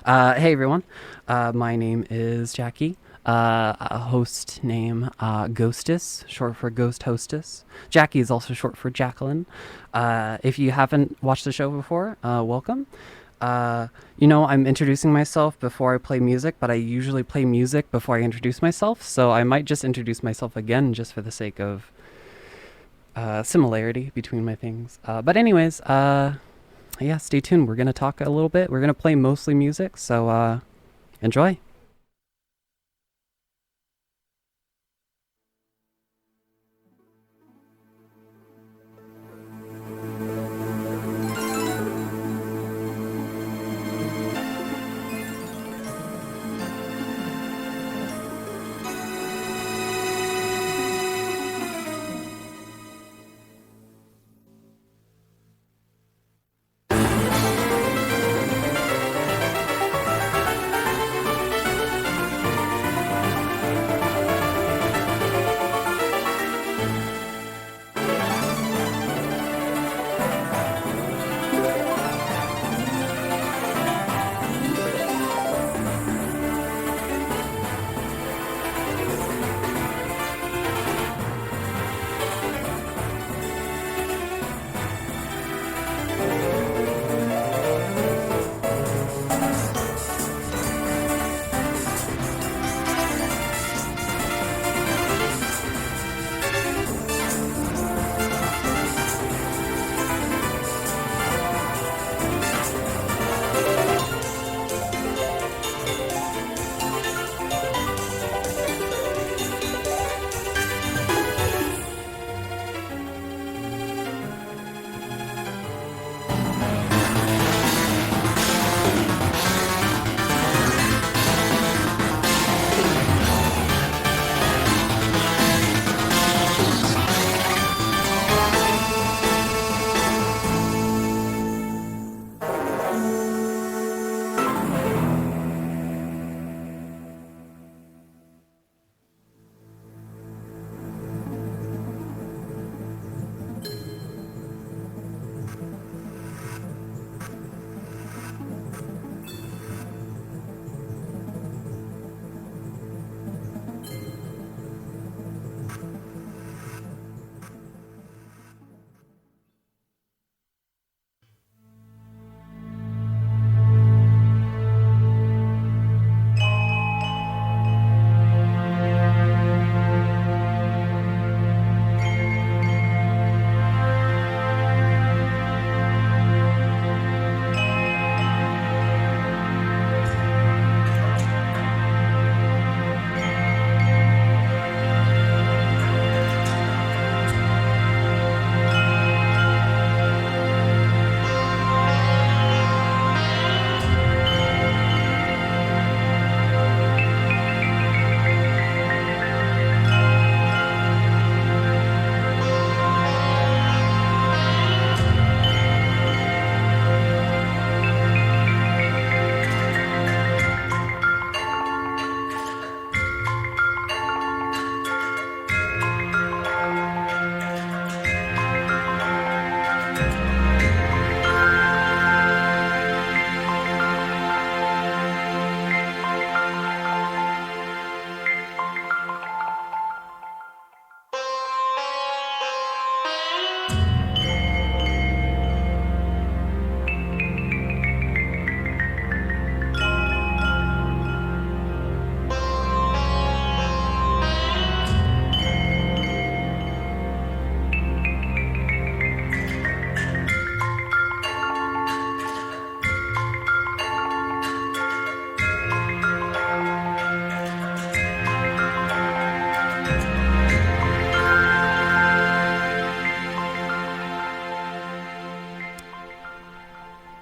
Hey everyone, my name is Jackie. A host name Ghostess, short for Ghost Hostess. Jackie is also short for Jacqueline. If you haven't watched the show before, welcome. I'm introducing myself before I play music, but I usually play music before I introduce myself, so I might just introduce myself again just for the sake of similarity between my things. Yeah, stay tuned. We're going to talk a little bit. We're going to play mostly music, so enjoy.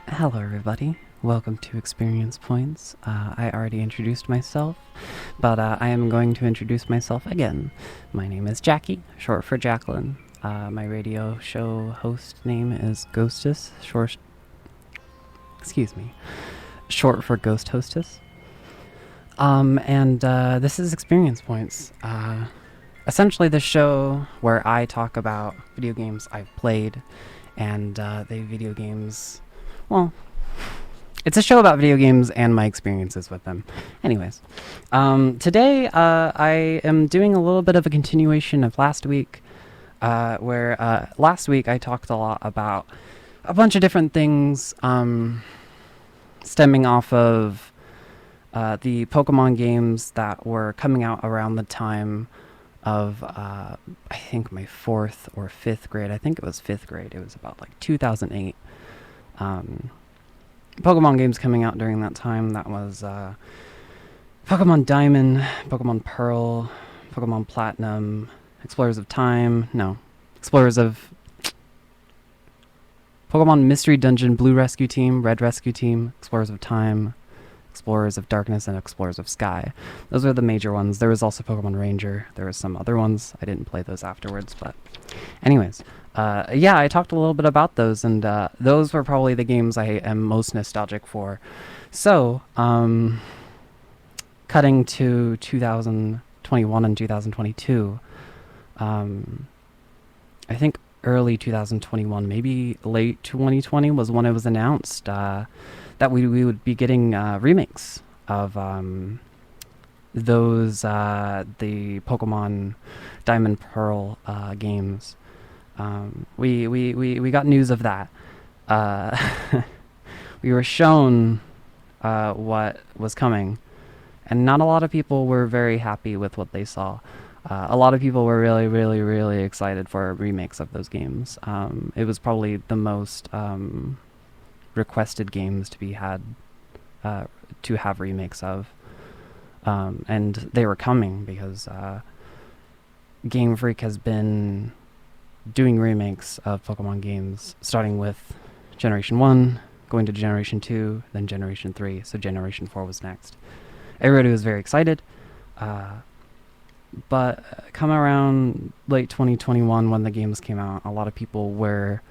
Hello, everybody. Welcome to Experience Points. I already introduced myself, but I am going to introduce myself again. My name is Jackie, short for Jacqueline. My radio show host name is Ghostess, short for Ghost Hostess. This is Experience Points. Essentially the show where I talk about video games I've played and the video games, well, It's a show about video games and my experiences with them. Anyways, today I am doing a little bit of a continuation of last week, where last week I talked a lot about a bunch of different things stemming off of the Pokemon games that were coming out around the time of, I think, my 4th or 5th grade. I think it was 5th grade. It was about like 2008. Pokemon games coming out during that time. That was Pokemon Diamond, Pokemon Pearl, Pokemon Platinum, Explorers of Time. No, Explorers of Pokemon Mystery Dungeon, Blue Rescue Team, Red Rescue Team, Explorers of Time, Explorers of Darkness, and Explorers of Sky. Those are the major ones. There was also Pokemon Ranger. There were some other ones. I didn't play those afterwards, but anyways. Yeah, I talked a little bit about those, and those were probably the games I am most nostalgic for. So, cutting to 2021 and 2022, I think early 2021, maybe late 2020 was when it was announced that we would be getting remakes of those the Pokemon Diamond Pearl games. We got news of that. We were shown what was coming, and not a lot of people were very happy with what they saw. A lot of people were really, really, really excited for remakes of those games. It was probably the most requested games to be had, to have remakes of, and they were coming because Game Freak has been doing remakes of Pokemon games, starting with Generation 1, going to Generation 2, then Generation 3, so Generation 4 was next. Everybody was very excited, but come around late 2021 when the games came out, a lot of people were...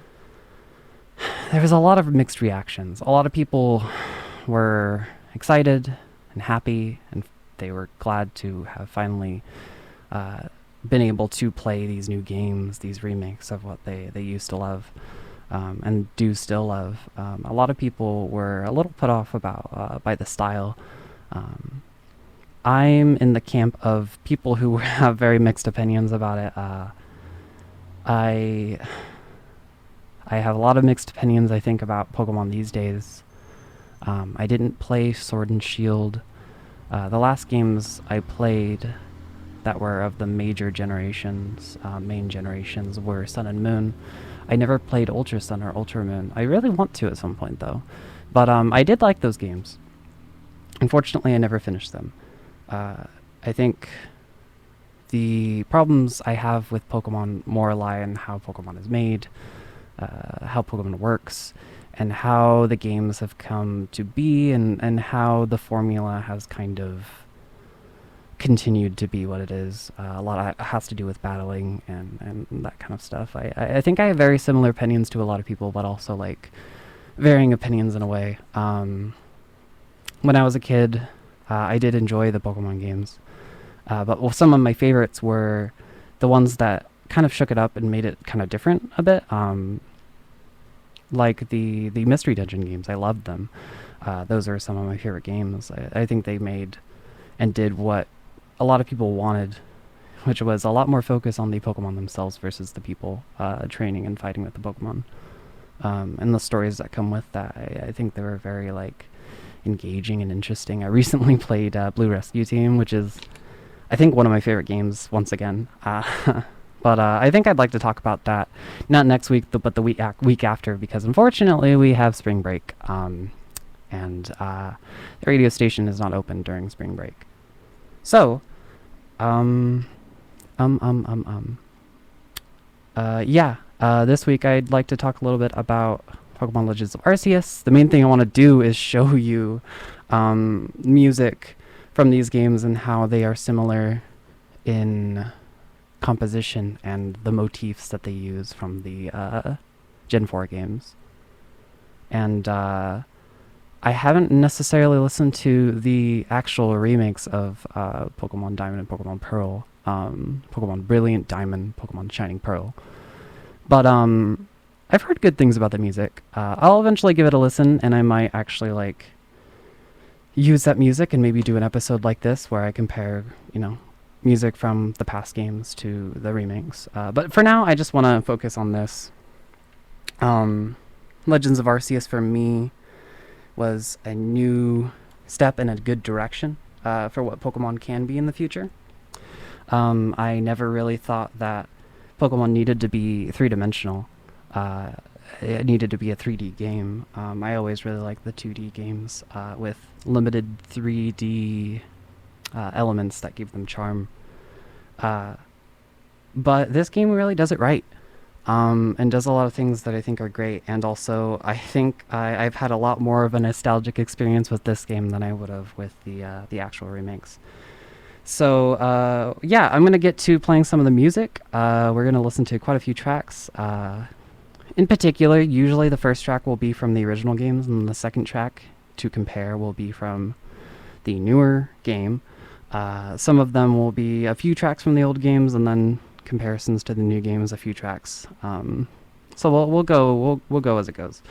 There was a lot of mixed reactions. A lot of people were excited and happy, and they were glad to have finally been able to play these new games, these remakes of what they used to love, and do still love. A lot of people were a little put off about by the style. I'm in the camp of people who have very mixed opinions about it. I have a lot of mixed opinions, I think, about Pokemon these days. I didn't play Sword and Shield. The last games I played that were of the major generations, main generations, were Sun and Moon. I never played Ultra Sun or Ultra Moon. I really want to at some point, though. But I did like those games. Unfortunately, I never finished them. I think the problems I have with Pokemon more lie in how Pokemon is made, how Pokemon works, and how the games have come to be, and how the formula has kind of continued to be what it is. A lot has to do with battling and that kind of stuff. I think I have very similar opinions to a lot of people, but also like varying opinions in a way. When I was a kid, I did enjoy the Pokemon games, but some of my favorites were the ones that kind of shook it up and made it kind of different a bit. Like the Mystery Dungeon games. I loved them. Those are some of my favorite games. I think they made and did what a lot of people wanted, which was a lot more focus on the Pokemon themselves versus the people training and fighting with the Pokemon. And the stories that come with that, I think they were very like engaging and interesting. I recently played Blue Rescue Team, which is, I think, one of my favorite games once again. But I think I'd like to talk about that, not next week, but the week after, because unfortunately we have spring break, and the radio station is not open during spring break. So, this week I'd like to talk a little bit about Pokemon Legends of Arceus. The main thing I want to do is show you music from these games and how they are similar in composition and the motifs that they use from the Gen 4 games. And I haven't necessarily listened to the actual remakes of Pokemon Diamond and Pokemon Pearl, Pokemon Brilliant Diamond, Pokemon Shining Pearl. But I've heard good things about the music. I'll eventually give it a listen, and I might actually like use that music and maybe do an episode like this where I compare, music from the past games to the remakes. But for now, I just want to focus on this. Legends of Arceus for me was a new step in a good direction for what Pokemon can be in the future. I never really thought that Pokemon needed to be three-dimensional. It needed to be a 3D game. I always really liked the 2D games with limited 3D elements that give them charm. But this game really does it right. And does a lot of things that I think are great. And also, I think I've had a lot more of a nostalgic experience with this game than I would have with the actual remakes. So, yeah, I'm going to get to playing some of the music. We're going to listen to quite a few tracks. In particular, usually the first track will be from the original games, and the second track to compare will be from the newer game. Some of them will be a few tracks from the old games, and then comparisons to the new games, a few tracks. So we'll go as it goes.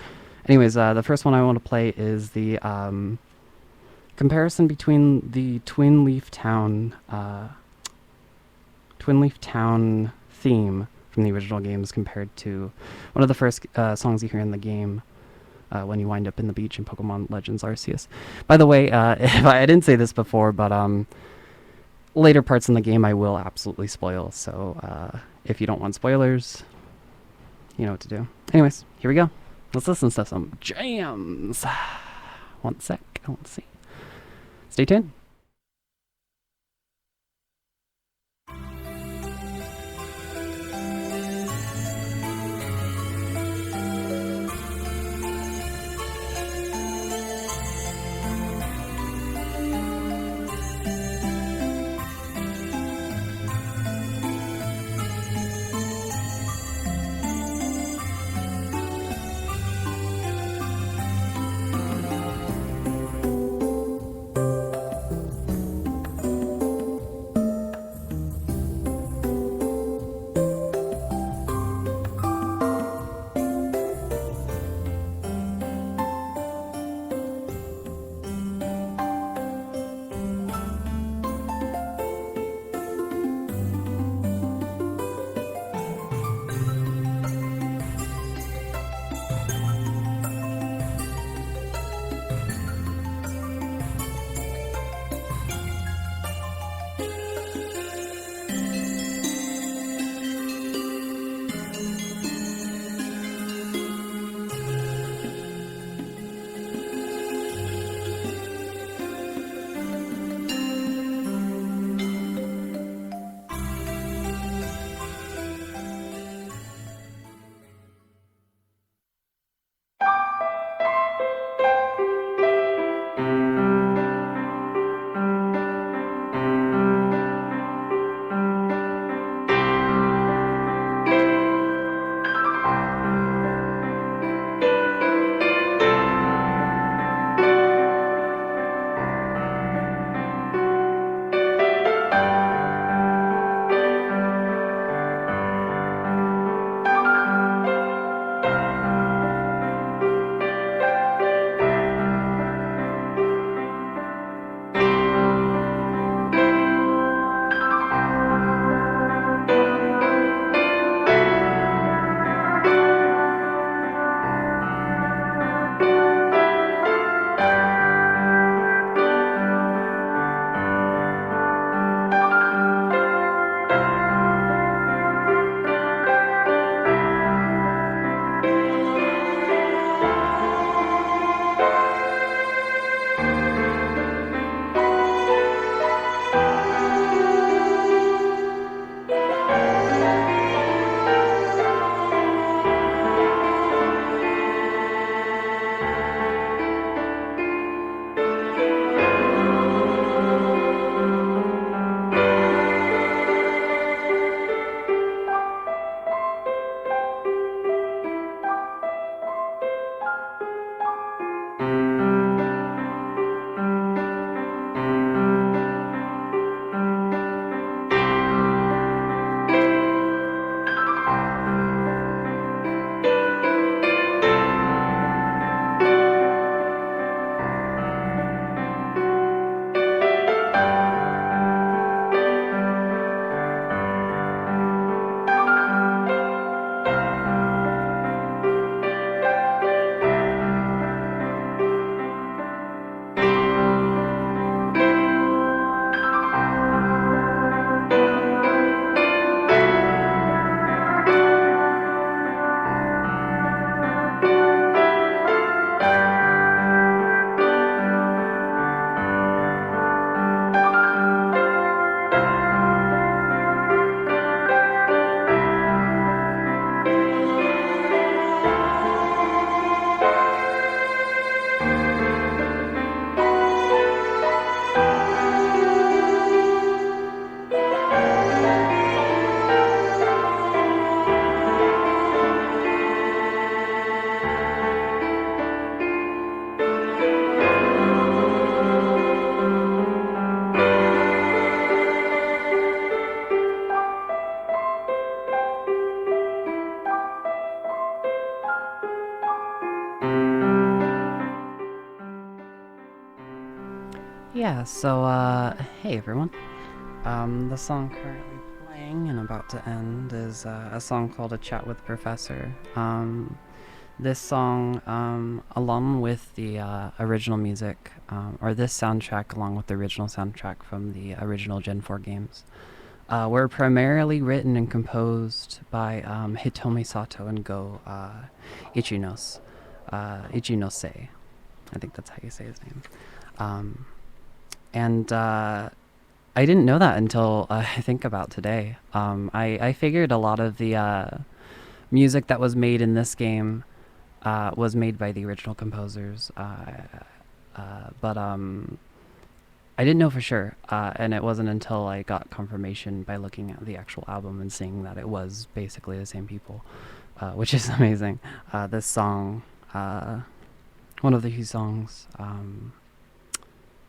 Anyways, the first one I want to play is the comparison between the Twin Leaf Town theme from the original games compared to one of the first songs you hear in the game when you wind up in the beach in Pokemon Legends Arceus. By the way, if I didn't say this before, but later parts in the game I will absolutely spoil, so if you don't want spoilers, you know what to do. Anyways, here we go. Let's listen to some jams. One sec, I want to see. Stay tuned. Yeah, so, hey everyone. The song currently playing and about to end is a song called A Chat with Professor. This song, along with the original music, or this soundtrack along with the original soundtrack from the original Gen 4 games, were primarily written and composed by Hitomi Sato and Go Ichinose. I think that's how you say his name. Um, and I didn't know that until I think about today. I figured a lot of the music that was made in this game was made by the original composers, but I didn't know for sure, and it wasn't until I got confirmation by looking at the actual album and seeing that it was basically the same people, which is amazing. This song, one of the few songs.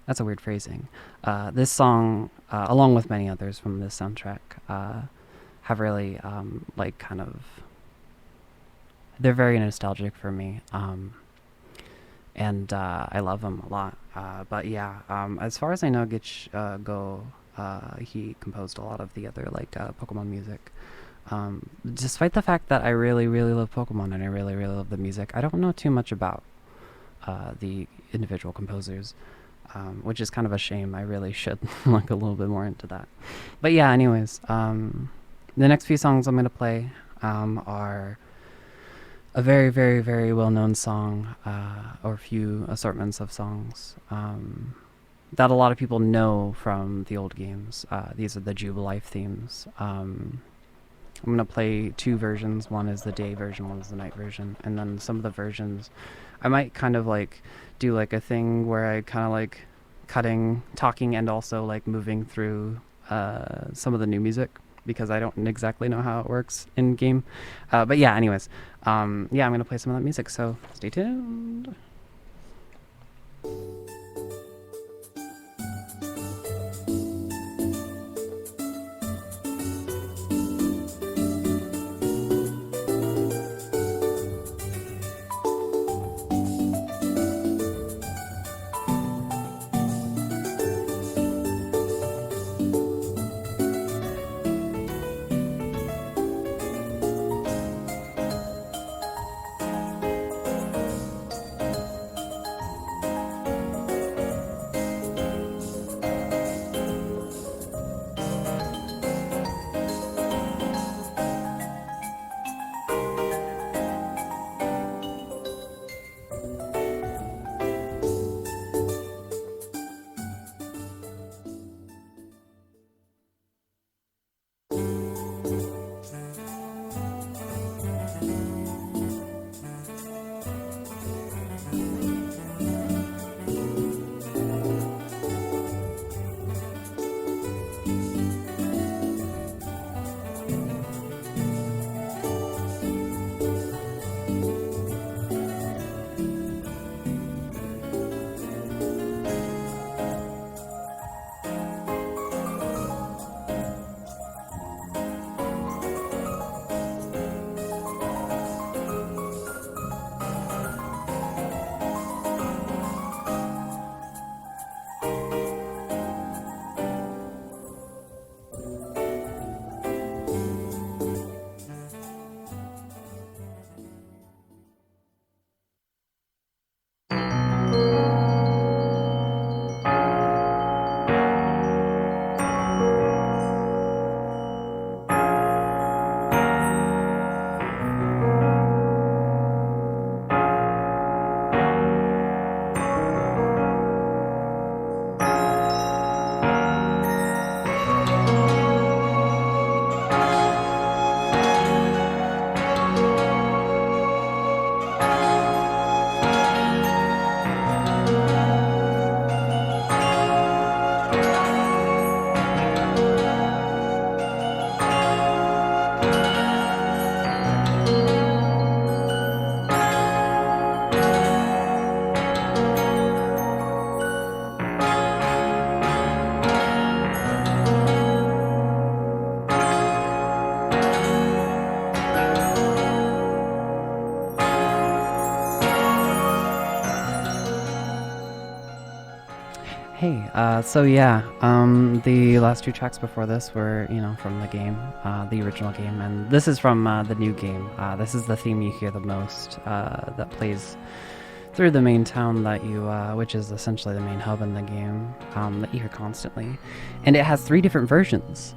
That's a weird phrasing. This song, along with many others from this soundtrack, have really like kind of they're very nostalgic for me, and I love them a lot. But yeah, as far as I know, he composed a lot of the other like Pokemon music. Despite the fact that I really, really love Pokemon and I really, really love the music, I don't know too much about the individual composers, which is kind of a shame. I really should look a little bit more into that. But yeah, anyways, the next few songs I'm going to play are a very, very, very well-known song, or a few assortments of songs that a lot of people know from the old games. These are the Jubilife themes. I'm going to play two versions. One is the day version, one is the night version. And then some of the versions, I might kind of like do like a thing where I kind of like talking and also like moving through some of the new music, because I don't exactly know how it works in game. But yeah, anyways, yeah, I'm going to play some of that music, so stay tuned. Hey, so yeah, the last two tracks before this were, from the game, the original game, and this is from the new game. This is the theme you hear the most, that plays through the main town which is essentially the main hub in the game, that you hear constantly. And it has three different versions,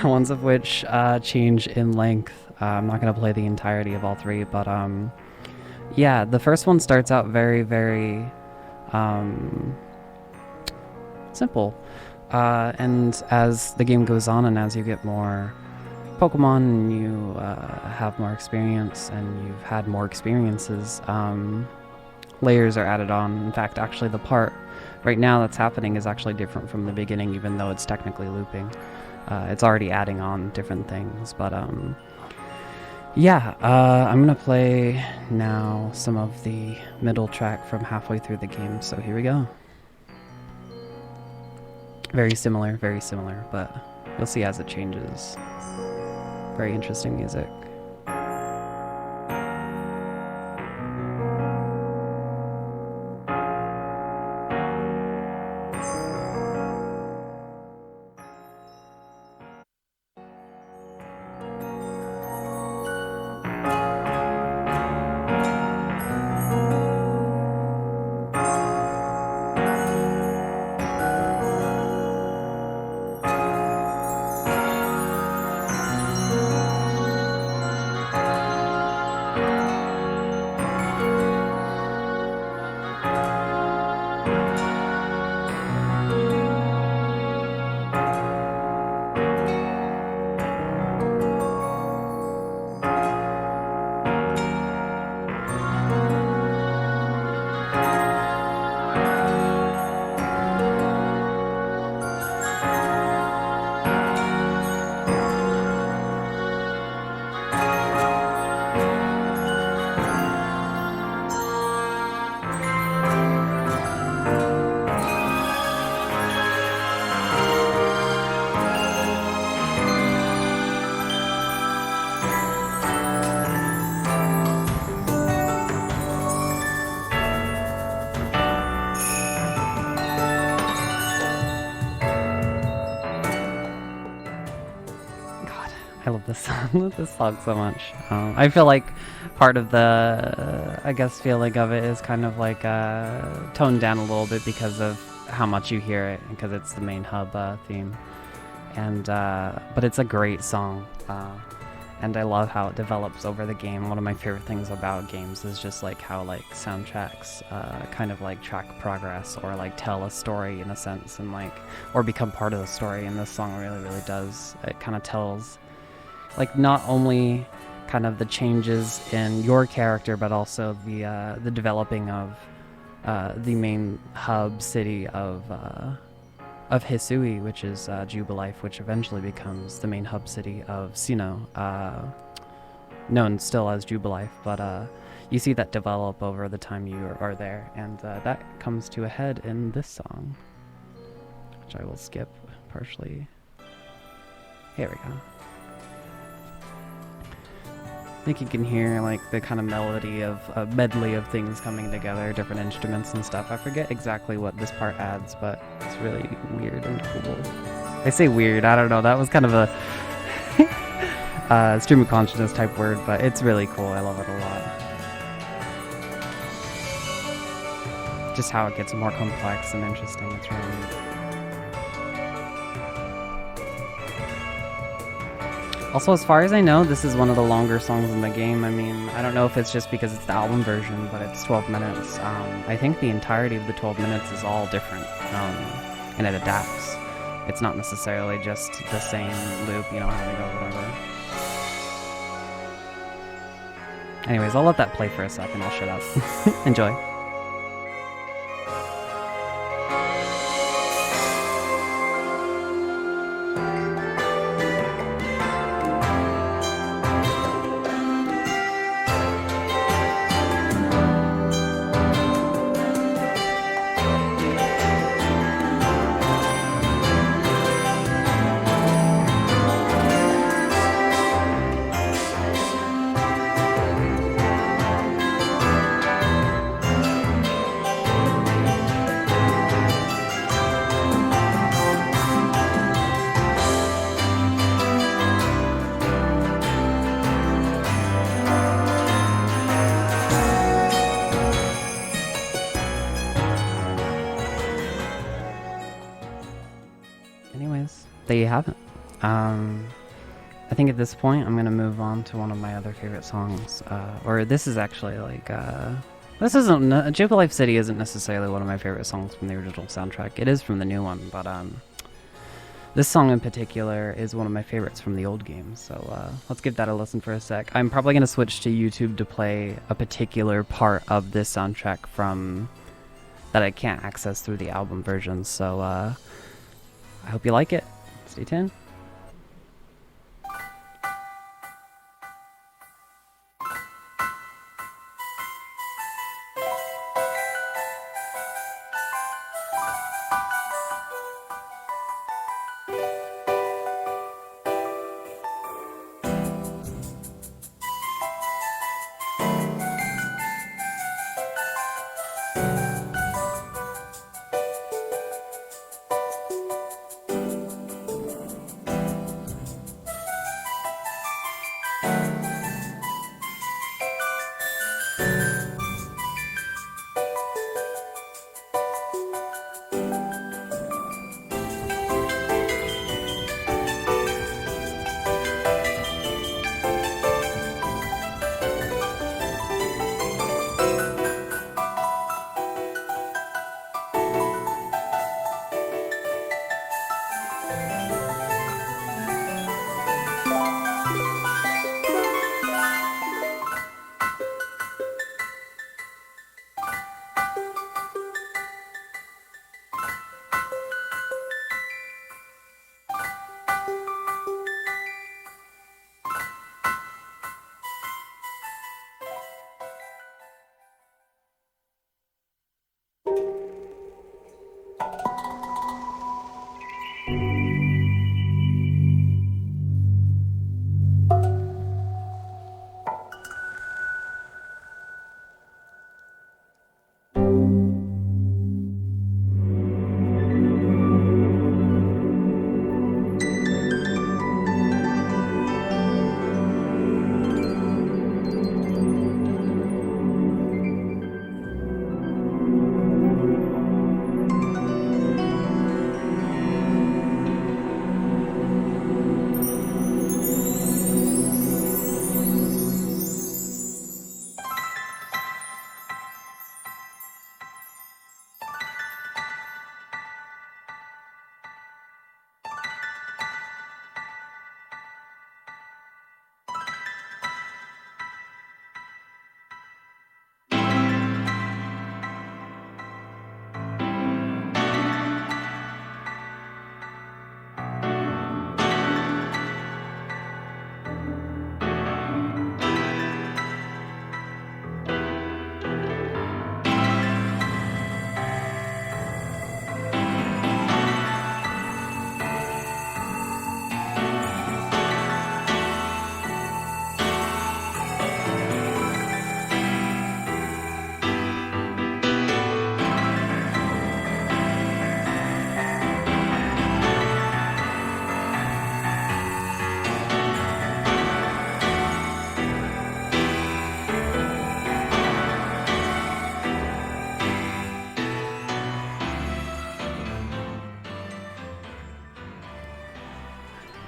ones of which change in length. I'm not going to play the entirety of all three, but yeah, the first one starts out very, very simple. And as the game goes on and as you get more Pokemon and you have more experience and you've had more experiences, layers are added on. In fact, actually the part right now that's happening is actually different from the beginning, even though it's technically looping. It's already adding on different things, but yeah, I'm gonna play now some of the middle track from halfway through the game, so here we go. Very similar, but you'll see as it changes. Very interesting music. I love this song. This song so much. I feel like part of the, I guess, feeling of it is kind of like toned down a little bit because of how much you hear it, because it's the main hub theme. And but it's a great song, and I love how it develops over the game. One of my favorite things about games is just like how like soundtracks kind of like track progress or like tell a story in a sense, and like or become part of the story. And this song really does. It kind of tells, like, not only kind of the changes in your character, but also the developing of the main hub city of Hisui, which is Jubilife, which eventually becomes the main hub city of Sinnoh, known still as Jubilife. But you see that develop over the time you are there, and that comes to a head in this song, which I will skip partially. Here we go. I think you can hear like the kind of melody of a medley of things coming together, different instruments and stuff. I forget exactly what this part adds, but it's really weird and cool. I say weird, I don't know, that was kind of a stream of consciousness type word, but it's really cool. I love it a lot. Just how it gets more complex and interesting. It's really neat. Also, as far as I know, this is one of the longer songs in the game. I mean, I don't know if it's just because it's the album version, but it's 12 minutes. I think the entirety of the 12 minutes is all different, and it adapts. It's not necessarily just the same loop, how to go, whatever. Anyways, I'll let that play for a second. I'll shut up. Enjoy. there you have it. I think at this point I'm gonna move on to one of my other favorite songs. Or this is actually like this isn't Jubilife City isn't necessarily one of my favorite songs from the original soundtrack. It is from the new one, but this song in particular is one of my favorites from the old games. So let's give that a listen for a sec. I'm probably gonna switch to YouTube to play a particular part of this soundtrack from that I can't access through the album version. So I hope you like it. Stay tuned.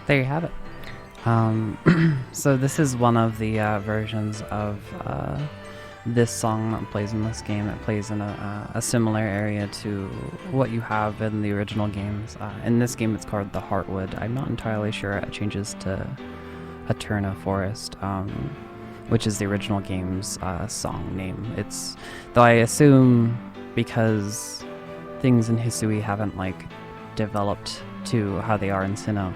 There you have it. So this is one of the versions of this song that plays in this game. It plays in a similar area to what you have in the original games. In this game it's called the Heartwood. I'm not entirely sure it changes to Eterna Forest, which is the original game's song name. It's, though I assume because things in Hisui haven't like developed to how they are in Sinnoh,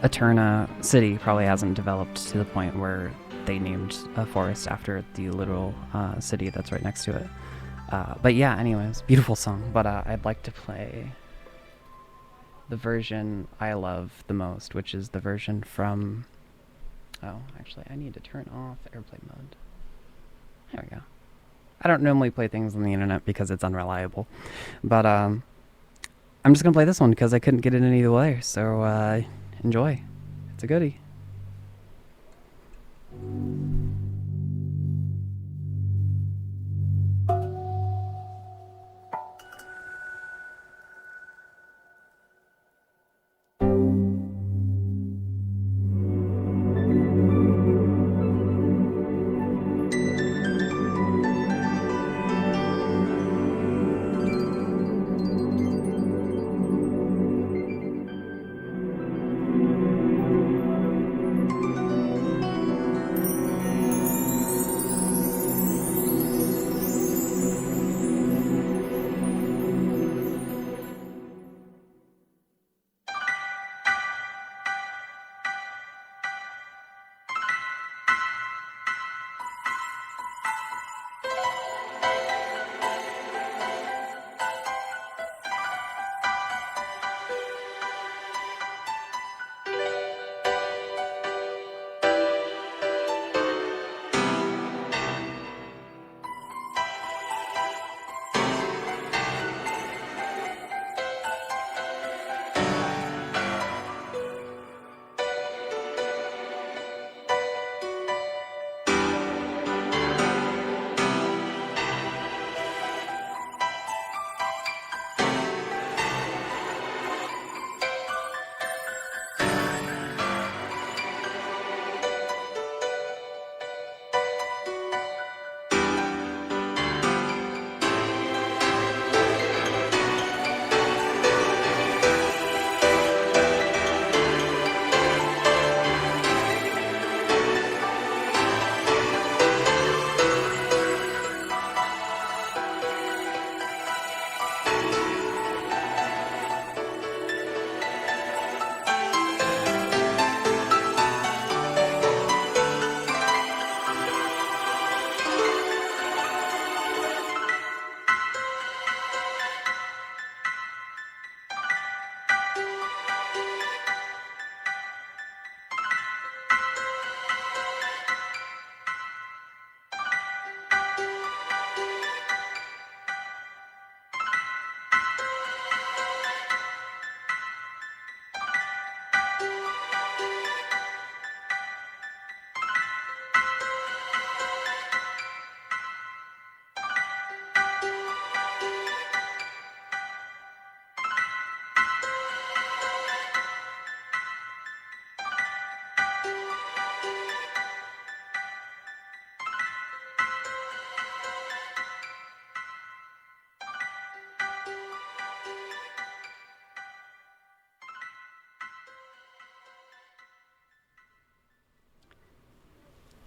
Eterna City probably hasn't developed to the point where they named a forest after the literal city that's right next to it. But yeah, anyways, beautiful song. But I'd like to play the version I love the most, which is the version from... Oh, actually, I need to turn off airplane mode. There we go. I don't normally play things on the internet because it's unreliable. But I'm just going to play this one because I couldn't get it any other way. So enjoy. It's a goodie.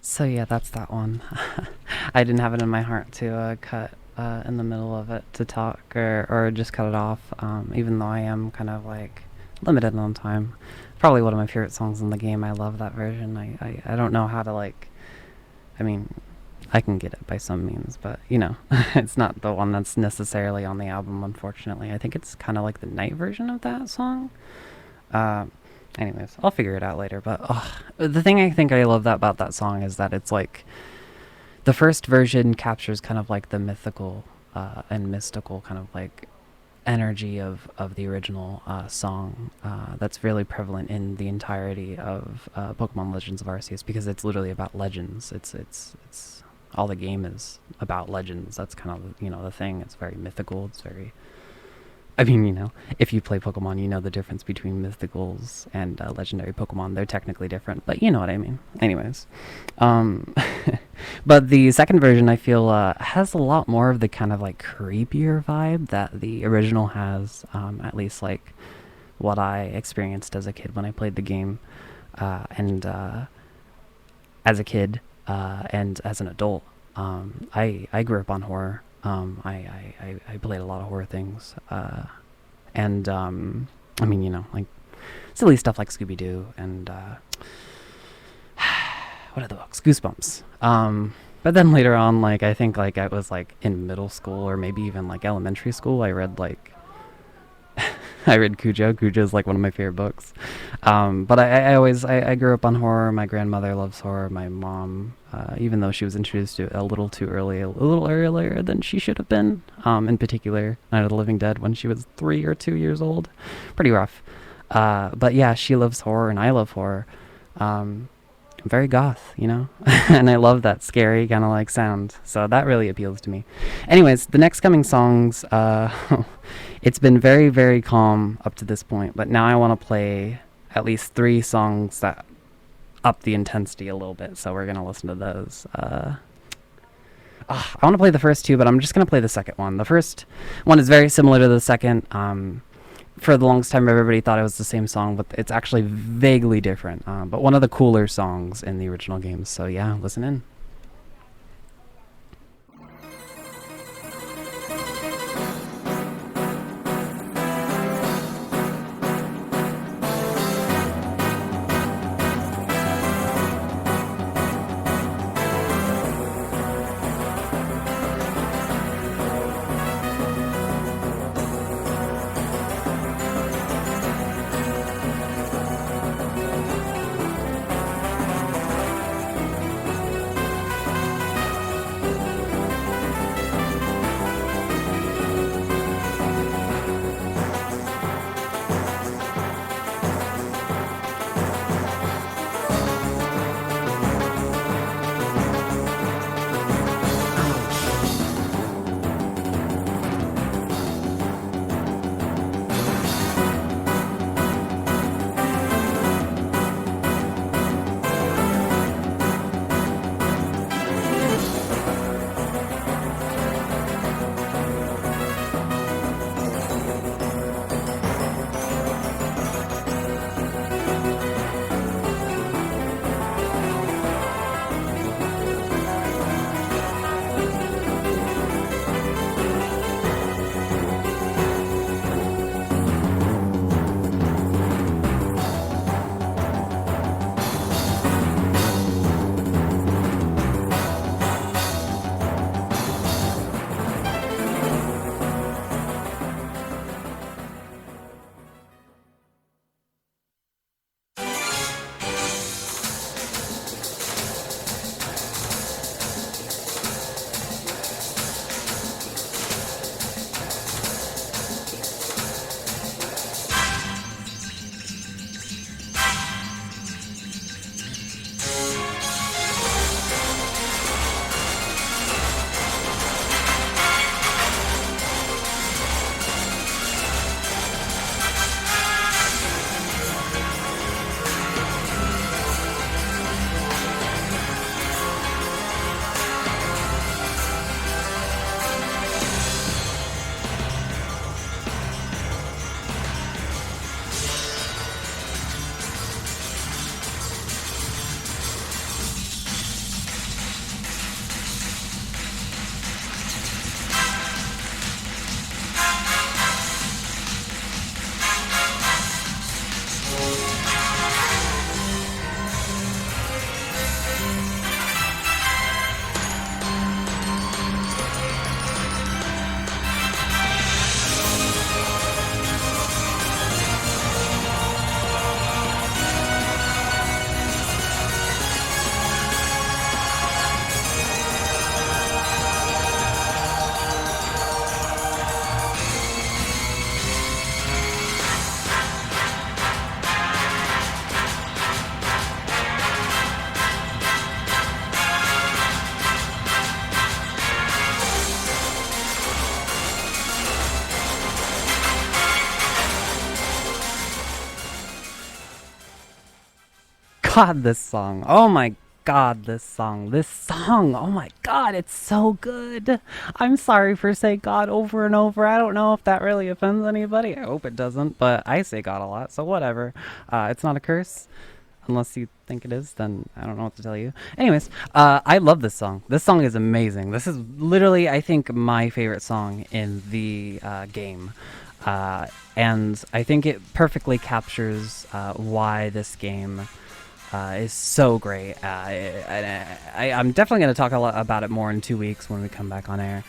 So yeah, that's that one. I didn't have it in my heart to cut in the middle of it to talk or just cut it off. Even though I am kind of like limited on time. Probably one of my favorite songs in the game. I love that version. I don't know how to like. I mean, I can get it by some means, but you know, it's not the one that's necessarily on the album. Unfortunately, I think it's kind of like the night version of that song. Uh, Anyways, I'll figure it out later. But the thing I think I love that about that song is that it's like the first version captures kind of like the mythical and mystical kind of like energy of the original song that's really prevalent in the entirety of Pokemon Legends of Arceus because it's literally about legends. It's all the game is about legends. That's kind of the thing. It's very mythical. It's very I mean, if you play Pokemon, you know the difference between mythicals and legendary Pokemon. They're technically different, but you know what I mean. Anyways. But the second version, I feel, has a lot more of the kind of, like, creepier vibe that the original has, at least, like, what I experienced as a kid when I played the game. And as a kid and as an adult, I grew up on horror. I played a lot of horror things. And, I mean, like silly stuff like Scooby-Doo and, what are the books? Goosebumps. But then later on, like, I think, like, I was, like, in middle school or maybe even, like, elementary school, I read, like, I read Cujo. Cujo's, like, one of my favorite books. But I grew up on horror. My grandmother loves horror. My mom, even though she was introduced to it a little too early, a little earlier than she should have been, in particular, Night of the Living Dead when she was 3 or 2 years old. Pretty rough. But yeah, she loves horror and I love horror. I'm very goth, and I love that scary kind of like sound. So that really appeals to me. Anyways, the next coming songs, it's been very, very calm up to this point, but now I want to play at least 3 songs that up the intensity a little bit. So we're going to listen to those. I want to play the first 2, but I'm just going to play the second one. The first one is very similar to the second. For the longest time, everybody thought it was the same song, but it's actually vaguely different. But one of the cooler songs in the original games. So yeah, listen in. god, this song. Oh my god, this song. This song. Oh my god, it's so good. I'm sorry for saying God over and over. I don't know if that really offends anybody. I hope it doesn't, but I say God a lot, so whatever. It's not a curse. Unless you think it is, then I don't know what to tell you. Anyways, I love this song. This song is amazing. This is literally, I think, my favorite song in the game. And I think it perfectly captures why this game is so great. I'm definitely going to talk a lot about it more in 2 weeks when we come back on air.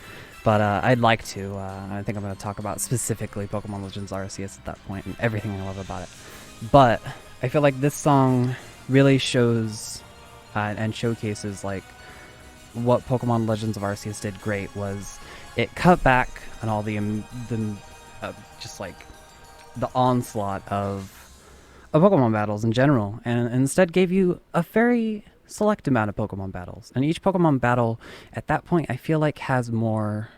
But I'd like to. I think I'm going to talk about specifically Pokemon Legends Arceus at that point and everything I love about it. But I feel like this song really shows and showcases like what Pokemon Legends of Arceus did great was it cut back on all the just like the onslaught of Pokemon battles in general, and instead gave you a very select amount of Pokemon battles. And each Pokemon battle at that point I feel like has more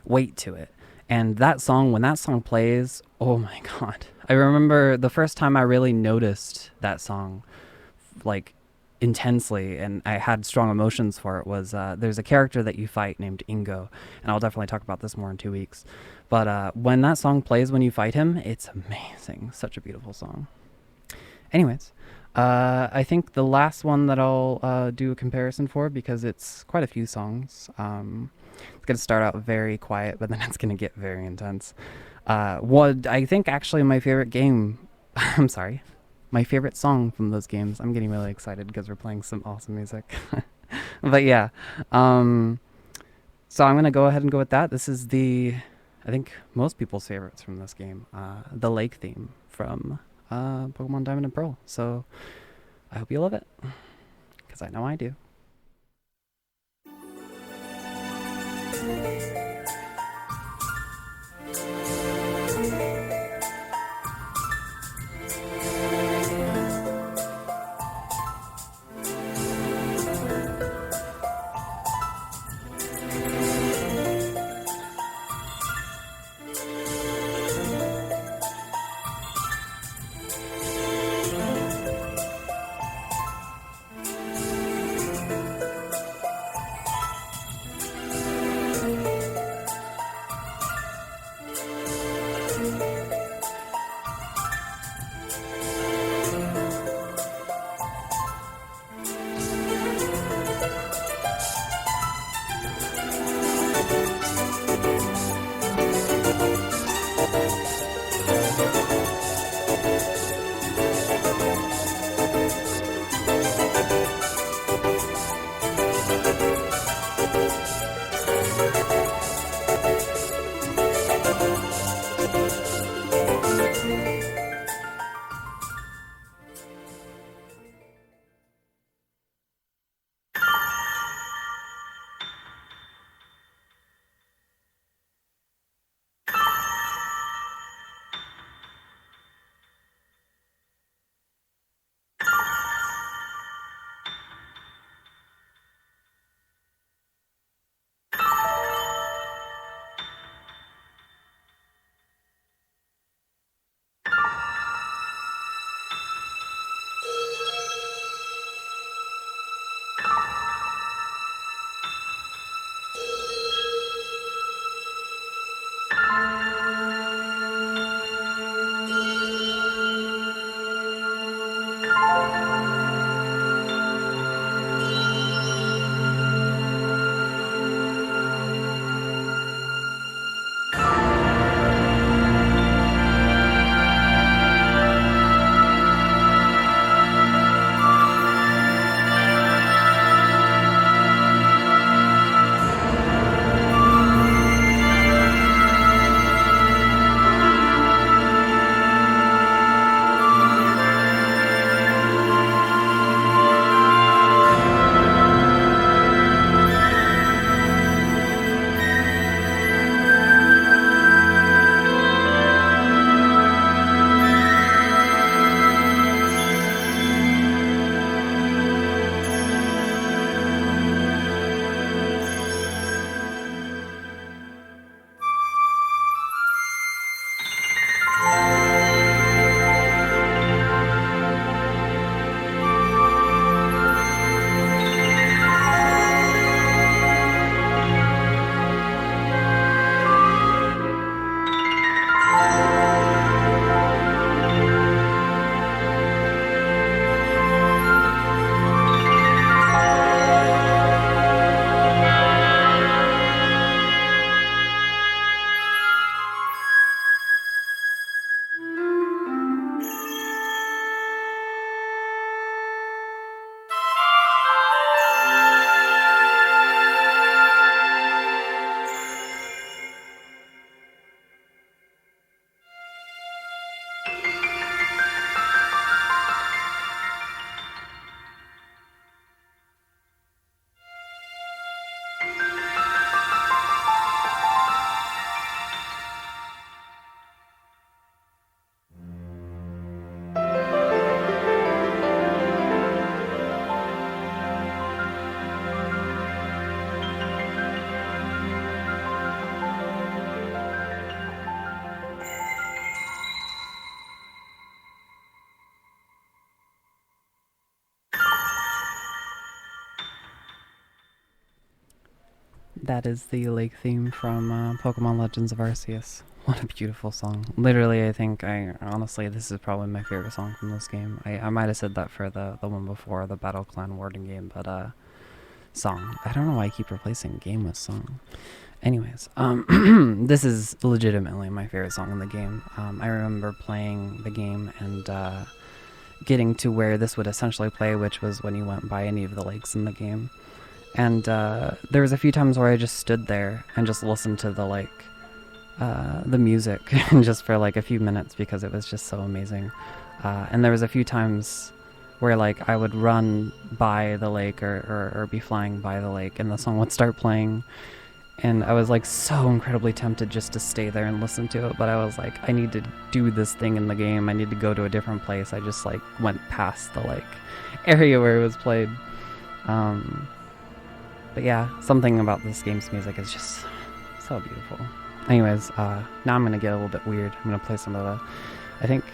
weight to it. And that song, when that song plays, oh my god. I remember the first time I really noticed that song, like, intensely, and I had strong emotions for it, was there's a character that you fight named Ingo, and I'll definitely talk about this more in 2 weeks. But when that song plays when you fight him, it's amazing. Such a beautiful song. Anyways, I think the last one that I'll do a comparison for, because it's quite a few songs, it's going to start out very quiet, but then it's going to get very intense. What I think actually my favorite game, I'm sorry, my favorite song from those games. I'm getting really excited because we're playing some awesome music. But yeah, so I'm going to go ahead and go with that. This is I think most people's favorites from this game, the lake theme from Pokemon Diamond and Pearl. So I hope you love it, because I know I do. That is the lake theme from Pokemon Legends of Arceus. What a beautiful song. Literally, honestly, this is probably my favorite song from this game. I might have said that for the one before, the Battle Clan Warden game, but song. I don't know why I keep replacing game with song. Anyways, this is legitimately my favorite song in the game. I remember playing the game and getting to where this would essentially play, which was when you went by any of the lakes in the game. And there was a few times where I just stood there and just listened to the music just for like a few minutes because it was just so amazing. And there was a few times where like I would run by the lake or be flying by the lake and the song would start playing. And I was like so incredibly tempted just to stay there and listen to it, but I was like, I need to do this thing in the game. I need to go to a different place. I just like went past the like area where it was played. But yeah, something about this game's music is just so beautiful. Anyways, now I'm gonna get a little bit weird. I'm gonna play some of the. I think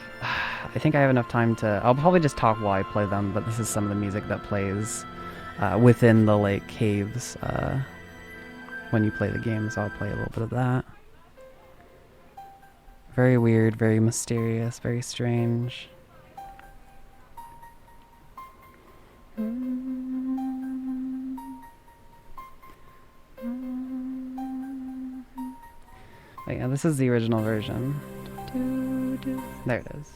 I have enough time to. I'll probably just talk while I play them, but this is some of the music that plays within the lake caves. When you play the game, so I'll play a little bit of that. Very weird, very mysterious, very strange. But yeah, this is the original version. There it is.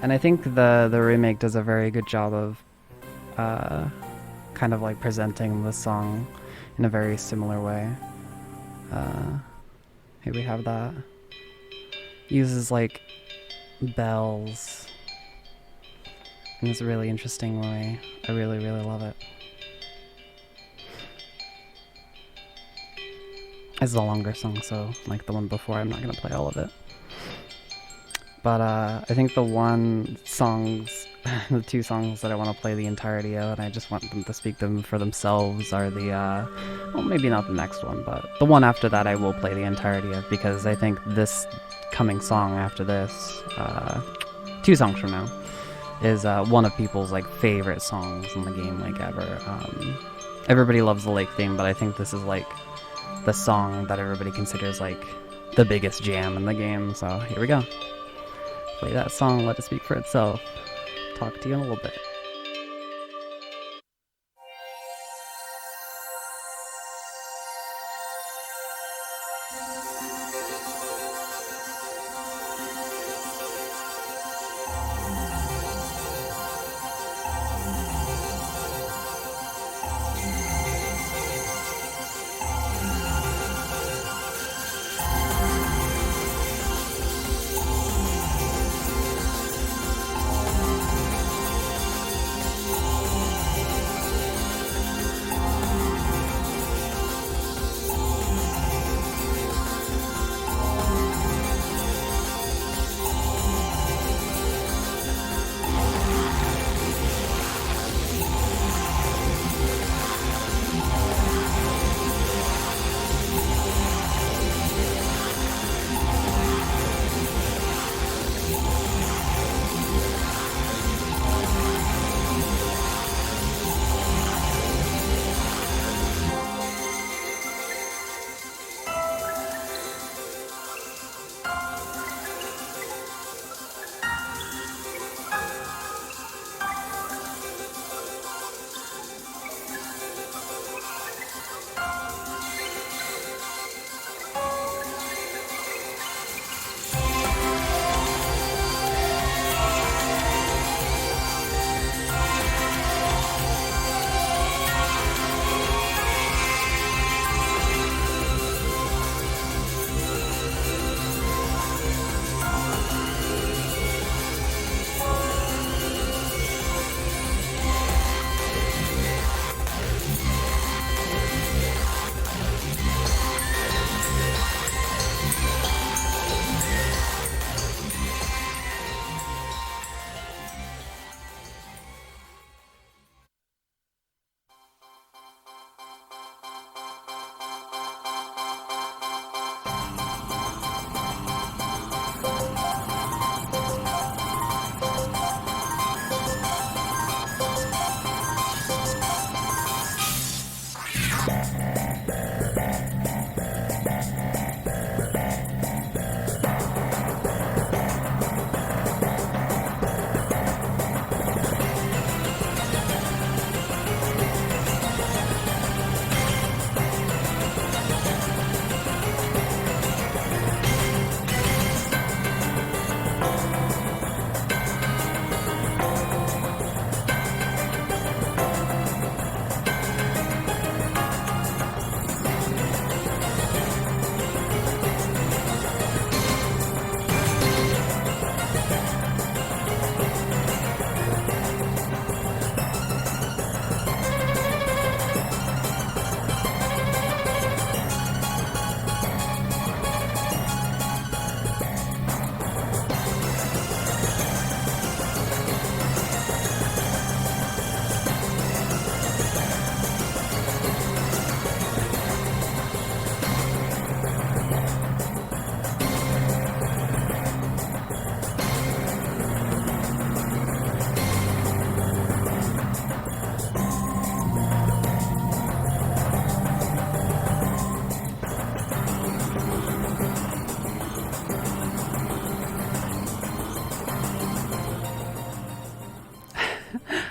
And I think the remake does a very good job of kind of like presenting the song in a very similar way. Here we have that. Uses like bells in this really interesting way. I really, really love it. It's a longer song, so like the one before, I'm not gonna play all of it. But I think the two songs that I want to play the entirety of, and I just want them to speak them for themselves, are the, well, maybe not the next one, but the one after that I will play the entirety of, because I think this coming song after this, 2 songs from now, is one of people's like favorite songs in the game, like ever. Everybody loves the lake theme, but I think this is like the song that everybody considers like the biggest jam in the game, so here we go. Play that song, let it speak for itself. Talk to you in a little bit.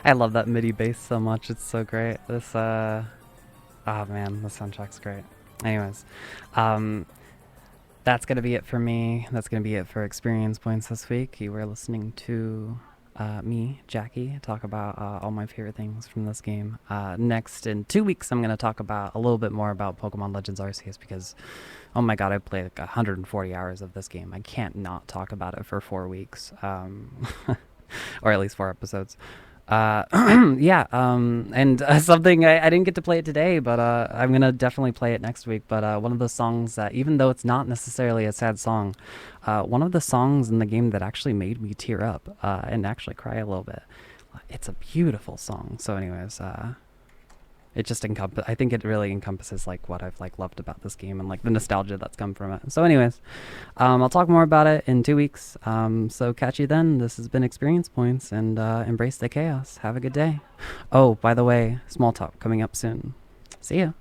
I love that MIDI bass so much. It's so great. This oh man, the soundtrack's great. Anyways, um, that's gonna be it for me. That's gonna be it for experience points this week. You were listening to me, Jackie, talk about all my favorite things from this game. Next, in 2 weeks, I'm gonna talk about a little bit more about Pokemon Legends Arceus because, oh my god, I played like 140 hours of this game. I can't not talk about it for 4 weeks, or at least 4 episodes. Yeah, and something I didn't get to play it today, but I'm gonna definitely play it next week. But one of the songs that, even though it's not necessarily a sad song, one of the songs in the game that actually made me tear up and actually cry a little bit. It's a beautiful song. So, anyways, it just I think it really encompasses like what I've like loved about this game and like the nostalgia that's come from it. So anyways, I'll talk more about it in 2 weeks. So catch you then. This has been Experience Points, and embrace the chaos. Have a good day. Oh, by the way, small talk coming up soon. See ya.